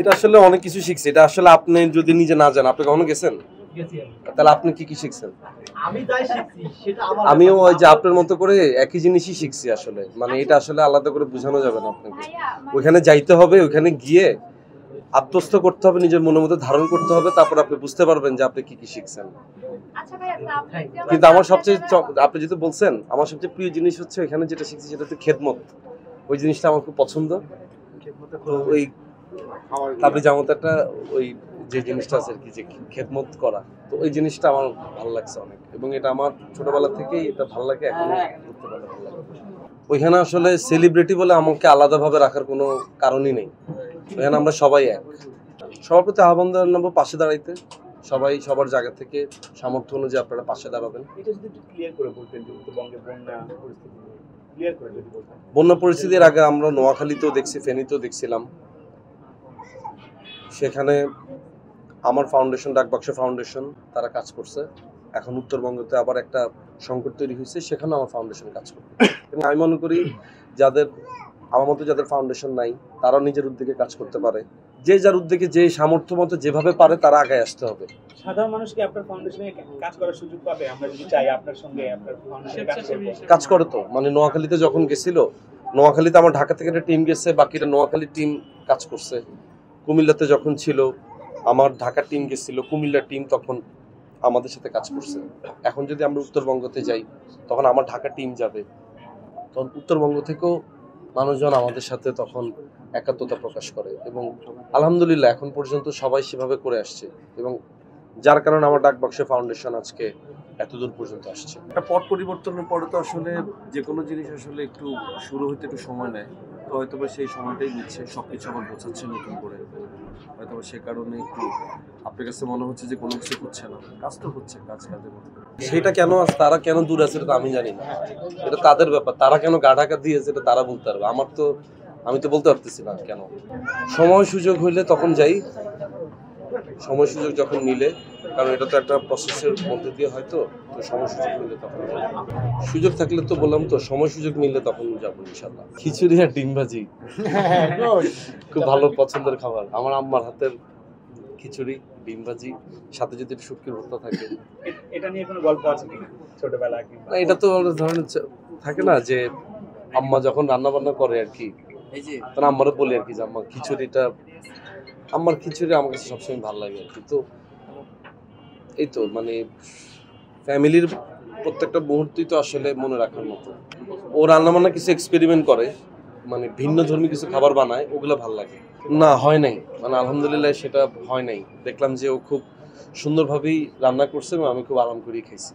এটা আসলে অনেক কিছু শিখছি। এটা আসলে আপনি যদি নিজে না জানেন, আপনি কখনো গেছেন? তাহলে আপনি কি শিখছেন? আমিও ওই যে আপনার মতো করে একই জিনিসই শিখছি আসলে। মানে এটা আসলে আলাদা করে বোঝানো যাবে না আপনাকে। ওইখানে যাইতে হবে, ওইখানে গিয়ে আত্মস্থ করতে হবে, নিজের মনের মধ্যে ধারণ করতে হবে, তারপর আপনি বুঝতে পারবেন যে আপনি কি শিখছেন। কিন্তু আমার সবচেয়ে আপনি যেটা বলছেন, আমার সবচেয়ে প্রিয় জিনিস হচ্ছে এখানে যেটা শিখছি সেটা হচ্ছে খেদমত। ওই জিনিসটা আমার খুব পছন্দ। তো ওই তাবলিগ জামাতে একটা ওই যে জিনিসটা আছে আর কি, যে খেদমত করা, তো ওই জিনিসটা আমার ভালো লাগছে অনেক, এবং এটা আমার ছোটবেলা থেকেই এটা ভালো লাগে, এখনো করতে পারলে ভালো লাগে। ওইখানে আসলে সেলিব্রিটি বলে আমাকে আলাদাভাবে রাখার কোনো কারণই নেই। ওইখানে আমরা সবাই এক। সবার প্রতি আহ্বান জানাবো পাশে দাঁড়াইতে। সবাই সবার জায়গা থেকে সামর্থ্য অনুযায়ী আপনারা পাশে দাঁড়াবেন। এটা যদি একটু ক্লিয়ার করে বলতেন যে উত্তরবঙ্গে বন্যা পরিস্থিতি ক্লিয়ার করে যদি বলতেন। বন্যা পরিস্থিতির আগে আমরা নোয়াখালীতেও দেখছি, ফেনীতেও দেখছিলাম। সেখানে আমার ফাউন্ডেশন, ডাকবাক্স ফাউন্ডেশন, তারা কাজ করছে। এখন উত্তরবঙ্গতে আবার একটা সংকট তৈরি হয়েছে, সেখানে আমার ফাউন্ডেশন কাজ করবে। এবং আমি মনে করি যাদের আমার মতো যাদের ফাউন্ডেশন নাই, তারাও নিজের উদ্যোগে কাজ করতে পারে। যে যার উদ্যোগে যে সামর্থ্য মতো যেভাবে পারে তারা আগে আসতে হবে। সাধারণ মানুষ কি আপনার ফাউন্ডেশনে কাজ করার সুযোগ পাবে? আমরা যদি চাই আপনার সঙ্গে আপনার ফাউন্ডেশনে কাজ করে তো, মানে নোয়াখালীতে যখন গেছিল, নোয়াখালীতে আমার ঢাকা থেকে একটা টিম গেছে, বাকিটা নোয়াখালীর টিম কাজ করছে। কুমিল্লাতে যখন ছিল আমার ঢাকার টিম গেছিল, কুমিল্লার টিম তখন আমাদের সাথে কাজ করছে। এখন যদি আমরা উত্তরবঙ্গতে যাই, তখন আমার ঢাকা টিম যাবে, তখন উত্তরবঙ্গ থেকেও মানুষজন আমাদের সাথে তখন একাত্মতা প্রকাশ করে, এবং আলহামদুলিল্লাহ এখন পর্যন্ত সবাই সেভাবে করে আসছে, এবং যার কারণে আমার ডাকবাক্স ফাউন্ডেশন আজকে এতদূর পর্যন্ত আসছে। একটা পট পরিবর্তনের পরে তো আসলে যে কোনো জিনিস আসলে একটু শুরু হইতে একটু সময় নেয়, তো হয়তো বা সেই সময়টাই দিচ্ছে, সবকিছু আবার বোঝাচ্ছে নতুন করে, হয়তো সে কারণে একটু আপনার কাছে মনে হচ্ছে যে কোনো কিছু হচ্ছে না। কাজ তো হচ্ছে, কাজের মধ্যে সেটা কেন তারা কেন দূর আছে এটা আমি জানি না, এটা তাদের ব্যাপার। তারা কেন গা ঢাকা দিয়েছে এটা তারা বলতে পারবে, আমি তো বলতে পারতেছি না কেন। সময় সুযোগ হইলে তখন যাই, সময় সুযোগ যখন মিলে, কারণ এটা তো একটা প্রসেসের মধ্যে দিয়ে হয়তো, তো সময় সুযোগ মিলে তখন সুযোগ থাকলে তো বললাম তো, সময় সুযোগ মিললে তখন যাবো ইনশাল্লাহ। খিচুড়ি আর ডিম ভাজি খুব ভালো পছন্দের খাবার আমার আম্মার হাতের। খিচুড়ি, ডিম ভাজি, সাথে যদি একটু শুটকির ভর্তা থাকে। এটা নিয়ে কোনো গল্প আছে কি ছোটবেলা? না, এটা তো ধরেন থাকে না যে আম্মা যখন রান্না বান্না করে আর কি, তখন আম্মারও বলি আর কি যে আম্মা খিচুড়িটা, আমার খিচুড়ি আমার কাছে সবসময় ভালো লাগে আর কি। তো এই তো মানে ফ্যামিলির প্রত্যেকটা মুহূর্তই তো আসলে মনে রাখার মতো। ও রান্নাবান্না কিছু এক্সপেরিমেন্ট করে, মানে ভিন্ন ধর্মী কিছু খাবার বানায়, ওগুলো ভালো লাগে। না, হয় নাই, মানে আলহামদুলিল্লাহ সেটা হয় নাই। দেখলাম যে ও খুব সুন্দরভাবেই রান্না করছে এবং আমি খুব আরাম করেই খাইছি।